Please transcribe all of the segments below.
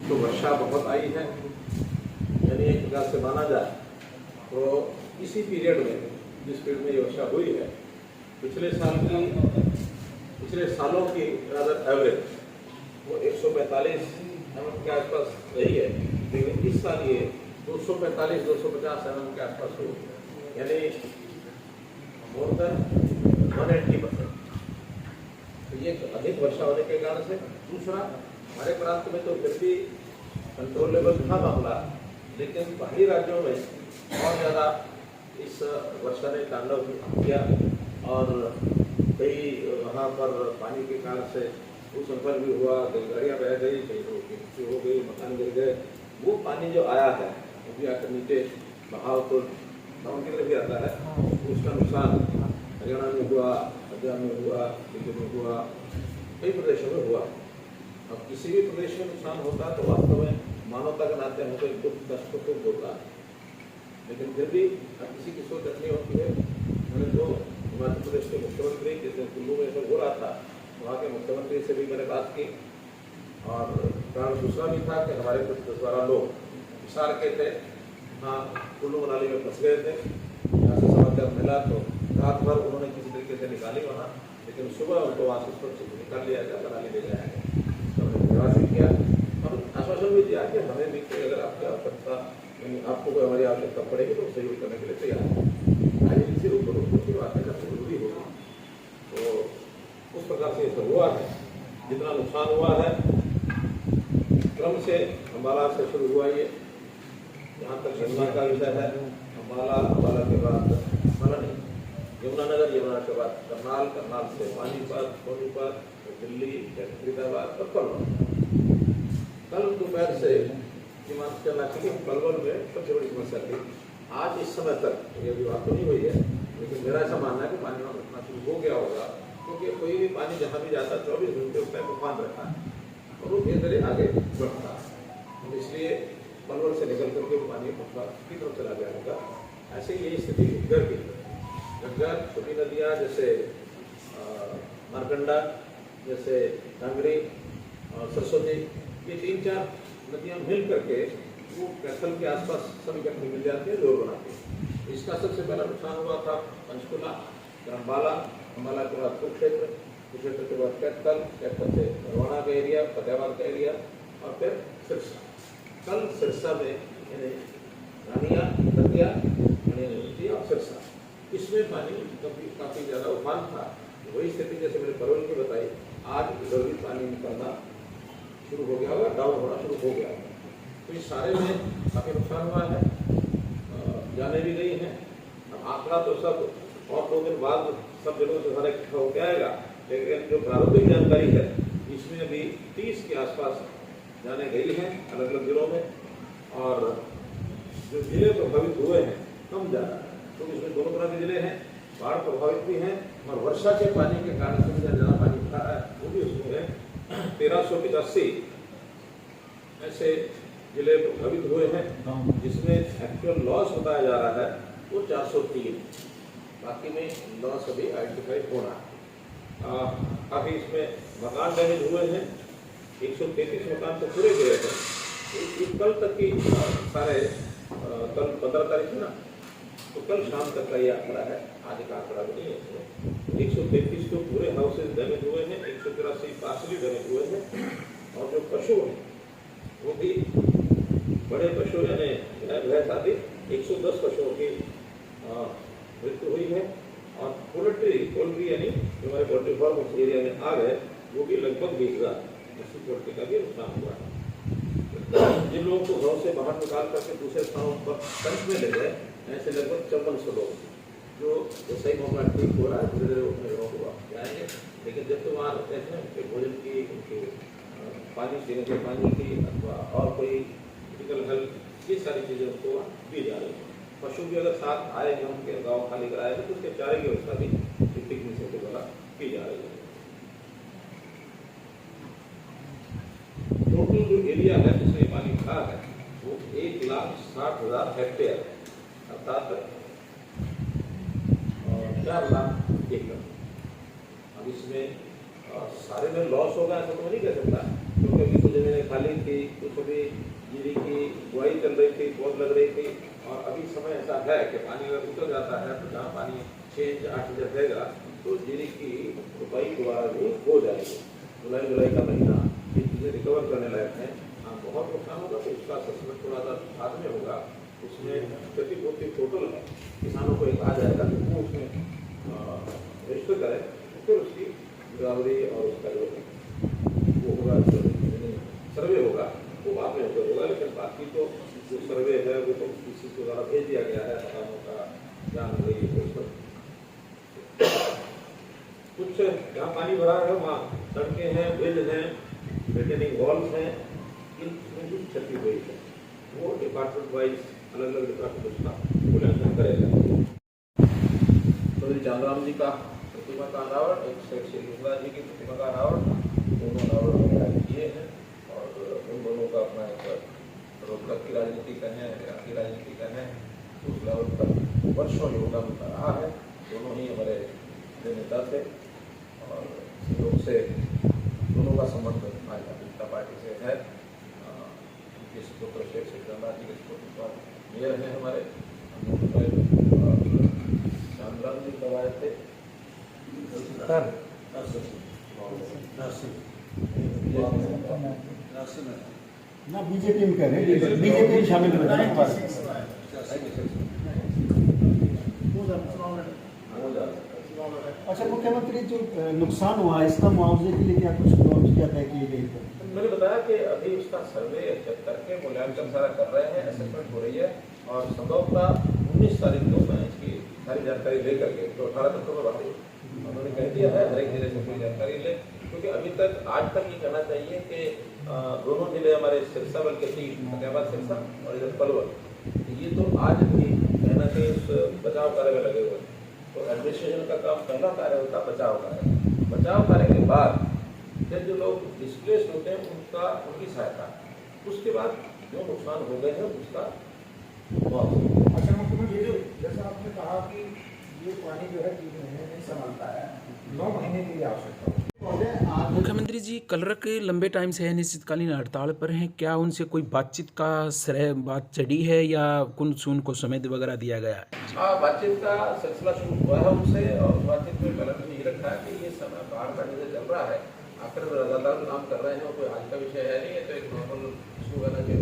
तो वर्षा बहुत आई है, यानी एक प्रकार से माना जाए तो इसी पीरियड में जिस पीरियड में ये वर्षा हुई है पिछले सालों की रादर एवरेज वो 145 mm के आसपास रही है, लेकिन इस साल ये 245-250 mm के आसपास हुई, यानी मोर देन 180%। तो ये अधिक वर्षा होने के कारण से। दूसरा, हमारे प्रांत में तो फिर भी कंट्रोलेबल था मामला, लेकिन बाहरी राज्यों में बहुत ज़्यादा इस वर्षा ने तांडव किया और कई वहाँ पर पानी के कारण से भूस्खलन भी हुआ, कई गाड़ियाँ बह गई, कई लोगों की मृत्यु हो गई, मकान गिर गए। वो पानी जो आया है वो भी आकर नीचे बहाव तो गाँव की तरफ भी आता है, उसका नुकसान हरियाणा में हुआ, पंजाब में हुआ, दिल्ली में हुआ, कई प्रदेशों में हुआ। अब किसी भी प्रदेश में नुकसान होता है तो वास्तव में मानवता के नाते हमको एक दुख कष्ट तो होता है, लेकिन फिर भी अब किसी की सोच अपनी होती है। मैंने तो हिमाचल प्रदेश के मुख्यमंत्री जिस दिन कुल्लू में सब हो रहा था वहाँ के मुख्यमंत्री से भी मैंने बात की, और कारण दूसरा भी था कि हमारे कुछ 10-12 लोग विसार के थे, हाँ कुल्लू मनाली में फंस गए थे। यहाँ से समाचार मिला तो रात भर उन्होंने किसी तरीके से निकाली वहाँ, लेकिन सुबह उनको वहाँ से सुरक्षित निकाल लिया गया, मनाली ले जाया गया। प्रयास भी किया और आश्वासन भी दिया कि हमें भी कोई अगर आपकी आवश्यकता यानी आपको कोई हमारी आवश्यकता पड़ेगी तो सहयोग करने के लिए तैयार है। राजनीति रूप की बात है जब जरूरी होगी तो उस प्रकार से सब हुआ है। जितना नुकसान हुआ है क्रम से अम्बाला से शुरू हुआ, ये जहाँ तक यमुना का विषय है, अम्बाला के बाद अम्बाला नहीं, यमुनानगर, यमुना के बाद करनाल, करनाल से सोनीपत, दिल्ली, फरीदाबाद और पलवल। कल दोपहर से ये मान चलना चाहिए पलवल में सबसे बड़ी समस्या थी। आज इस समय तक ये अभी बात तो नहीं हुई है, लेकिन मेरा ऐसा मानना है कि पानी वहाँ रुकना शुरू हो गया होगा, क्योंकि कोई भी पानी जहाँ भी जाता 24 घंटे उसका तूफान रहता है और वो धीरे धीरे आगे बढ़ता है। तो इसलिए पलवल से निकल करके वो पानी पटवा की तरफ चला गया होगा। ऐसे यही स्थिति इधर की गंगा, छोटी नदियाँ जैसे मारकंडा, जैसे कांगड़ी और सरस्वती, ये 3-4 नदियाँ मिल करके वो कैथल के आसपास सब इकट्ठी मिल जाती है, जोर बनाती है। इसका सबसे पहला नुकसान हुआ था पंचकुला, अम्बाला के बाद कुरुक्षेत्र के बाद कैथल से रोहना का एरिया, फतेहाबाद का एरिया और फिर सिरसा। कल सिरसा में यानी रानिया, दतिया और सिरसा, इसमें पानी काफ़ी ज़्यादा उफान था। वही स्थिति जैसे मैंने परवल की बताई, आज इधर भी पानी निकलना शुरू हो गया होगा, डाउन होना शुरू हो गया होगा। तो इस सारे में काफ़ी नुकसान हुआ है, जाने भी गई हैं। अब आंकड़ा तो सब और 2 दिन बाद सब जगहों से सारा इकट्ठा होकर आएगा, लेकिन जो प्रारंभिक जानकारी है इसमें अभी 30 के आसपास जाने गई हैं अलग अलग जिलों में, और जो जिले प्रभावित हुए हैं कम ज़्यादा, तो इसमें दोनों तरह के जिले हैं, बाढ़ प्रभावित भी हैं और वर्षा के पानी के कारण से ज़्यादा पानी उठा है वो भी उसमें है। 1385 ऐसे जिले प्रभावित हुए हैं, जिसमें एक्चुअल लॉस बताया जा रहा है वो 403, बाकी में लॉस अभी आइडेंटिफाई होना है। काफ़ी इसमें मकान डैमेज हुए हैं, 133 मकान तो पूरे गए थे। कल तक की सारे कल 15 तारीख है ना, तो कल शाम तक का ये आंकड़ा है, आज का आंकड़ा भी नहीं है। 133 तो पूरे हाउसेज डैमेज हुए हैं, 183 पार्सली डैमेज हुए हैं, और जो पशु हैं वो भी बड़े पशु यानी भैंस आदि 110 पशुओं की मृत्यु हुई है, और पोल्ट्री यानी जो हमारे पोल्ट्री फार्म उस एरिया में आ गए वो भी लगभग 20,000 पोल्ट्री का भी नुकसान हुआ है। जिन लोगों को गाँव से बाहर निकाल करके दूसरे स्थानों पर कैंप में ले गए, ऐसे लगभग 5400 लोग जो सही मौका ठीक हो रहा है, धीरे धीरे अपने लोगों को वापस जाएंगे। लेकिन जब तो वहाँ रहते हैं उनके भोजन की, उनके पानी पीने के पानी की अथवा और कोई फिजिकल हेल्थ, ये सारी चीज़ें उनको दी जा रही हैं। पशु भी अगर साथ आएंगे, उनके गाँव खाली कराए तो उसके चारे की व्यवस्था भी डिस्ट्रिक्ट मिशन के द्वारा की जा रही है। टोटल जो एरिया है जिसमें पानी भरा है वो 1,60,000 हेक्टेयर है, अर्थात 4 लाख एकड़। अब इसमें सारे में लॉस होगा ऐसा तो नहीं कह सकता, क्योंकि अभी कुछ जमीनें खाली थी, कुछ अभी जीरी की बुआई चल रही थी, पौध लग रही थी। और अभी समय ऐसा है कि पानी अगर उतर जाता है तो जहाँ पानी 6 इंच 8 इंच रहेगा तो जीरी की रुपाई दोबारा भी हो जाएगी। जुलाई का महीना ये चीज़ें रिकवर करने लायक है। हाँ, बहुत नुकसान होगा तो उसका असेसमेंट थोड़ा सा बाद में होगा। उसमें क्षतिपूर्ति टोटल है, किसानों को एक आ जाएगा कि वो उसमें रजिस्टर करें, फिर उसकी गिरावरी और उसका जो वो होगा, सर्वे होगा, वो बाद में होगा। लेकिन बाकी तो जो सर्वे है वो तो किसी के द्वारा भेज दिया गया है, मकानों का जान रही है। कुछ जहाँ पानी भरा है वहाँ सड़कें हैं, ब्रिज हैं, रिटेनिंग वॉल्स हैं, इनमें कुछ क्षति हुई है। वो डिपार्टमेंट वाइज अलग अलग डिपार्टमेंट उसका मूल्यांकन करेगा। तो चांदराम जी का प्रतिमा का अनावरण, एक साइड श्री कृष्णा जी की प्रतिमा का अनावरण, दोनों अनावरण आज किए हैं। और उन दोनों का अपना एक रोजगार की राजनीति कहें या की राजनीति कहें, उस लेवल पर वर्षों योगदान रहा है। दोनों ही हमारे नेता थे और लोग से दोनों का संबंध आज भारतीय जनता पार्टी से है। उनके सुपुत्र शेख सिकंदर जी के सुपुत्र मेयर हैं हमारे। चांदराम जी कब आए थे? ना बीजेपी में कह रहे हैं, बीजेपी में शामिल हो जाए। अच्छा, मुख्यमंत्री जो नुकसान हुआ इसका मुआवजे के लिए क्या कुछ नॉर्म्स क्या तय किए गए थे? मैंने बताया कि अभी उसका सर्वे करके मूल्यांकन सारा कर रहे हैं, असेसमेंट हो रही है और संभवतः 19 तारीख को मैं इसकी सारी जानकारी लेकर के, तो 18 तक को बाहर उन्होंने कह दिया है हर एक जिले से पूरी जानकारी ले। क्योंकि अभी तक आज तक ये कहना चाहिए कि दोनों जिले हमारे सिरसा बल्कि फतेहाबाद सिरसा और इधर पलवल, ये तो आज भी कहीं ना कहीं उस बचाव कार्य में लगे हुए हैं। तो एडमिनिस्ट्रेशन का काम पहला कार्य होता है बचाव कार्य। बचाव कार्य के बाद फिर जो लोग डिस्प्लेस होते हैं उनकी सहायता, उसके बाद जो नुकसान हो गए हैं उसका मुआवजा। अच्छा मुख्यमंत्री, जैसा आपने कहा कि ये पानी जो है 3 महीने नहीं संभालता है, 9 महीने की आवश्यकता है। मुख्यमंत्री जी कलरक लंबे टाइम से अनिश्चितकालीन हड़ताल पर हैं, क्या उनसे कोई बातचीत का श्रेय बात चढ़ी है या कुछ उनको समय वगैरह दिया गया है? बातचीत का सिलसिला शुरू हुआ है उनसे और बातचीत में कलर ने ये रखा है कि ये समय बाढ़ का जैसे चल रहा है, आखिर लगातार काम कर रहे हैं और कोई आज का विषय है नहीं है, तो एक नॉर्मल सुबह की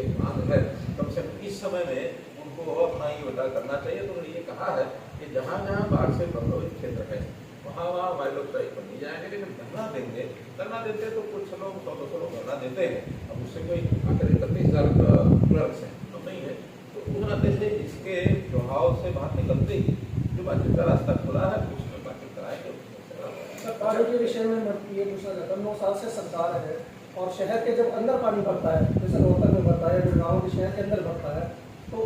एक मांग है। कम से कम इस समय में उनको अपना ये बता करना चाहिए। तो उन्होंने ये कहा है कि जहाँ जहाँ बाढ़ से प्रभावित क्षेत्र है वहाँ हमारे लोग स्ट्राइक पर नहीं जाएंगे, लेकिन धरना देते तो कुछ लोग 100-200 लोग धरना देते हैं। अब उससे कोई आखिर 31,000 क्लर्क्स हैं तो नहीं है, तो उस नाते से इसके प्रभाव से बाहर निकलते ही जो बातचीत का रास्ता खुला है उसमें बातचीत कराएंगे। पानी के विषय में ये पूछना चाहता हूँ, 9 साल से सरकार है और शहर के जब अंदर पानी भरता है, जैसे रोहतक में भरता है, गाँव के शहर के अंदर भरता है, तो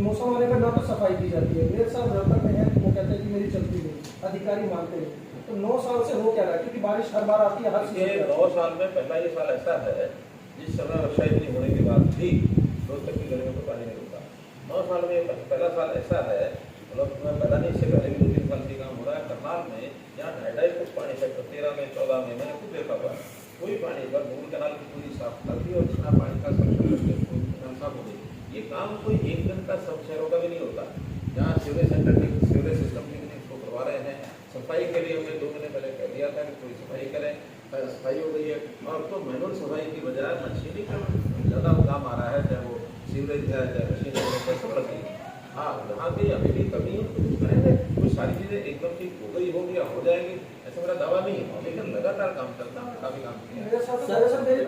मौसम आने पर ना तो सफाई की जाती है। मेरे साथ रोहतक में है, वो कहते हैं कि मेरी चलती नहीं, अधिकारी मानते हैं। तो 9 साल से हो क्या रहा है? क्योंकि बारिश हर बार आती है, हर चीज़ 9 साल में पहला ये साल ऐसा है जिस समय वर्षा इतनी होने के बाद भी रोहतक की गलियों में पानी नहीं रुका। 9 साल में पहला साल ऐसा है, मतलब पहला नहीं, इससे पहले भी 2-3 साल से काम हो रहा है। करनाल में यहाँ 2.5 फुट पानी है, 13 में 14 में मैंने खुद देखा हुआ कोई पानी पर मूल कैनाल की पूरी साफ कर दी और जितना पानी का संरक्षण साफ हो गई। ये काम कोई एक दिन का सब शहरों का भी नहीं होता। जहाँ सीवरेज सेंटर की सीवरेज सिस्टम की इसको करवा रहे हैं, सफाई के लिए हमने 2 महीने पहले कह दिया था कि कोई सफाई करें, सफाई हो गई है। और तो मैनुअल सफाई की बजाय मशीनीकरण ज़्यादा काम आ रहा है, चाहे वो सीवरेज है चाहे मशीन सब रखी। हाँ, जहाँ भी अभी भी कमी है कुछ करेंगे, कुछ सारी चीज़ें एकदम ठीक हो गई होंगी या हो जाएंगी ऐसा मेरा दावा नहीं है, लेकिन लगातार काम चलता है, काफ़ी काम किया है।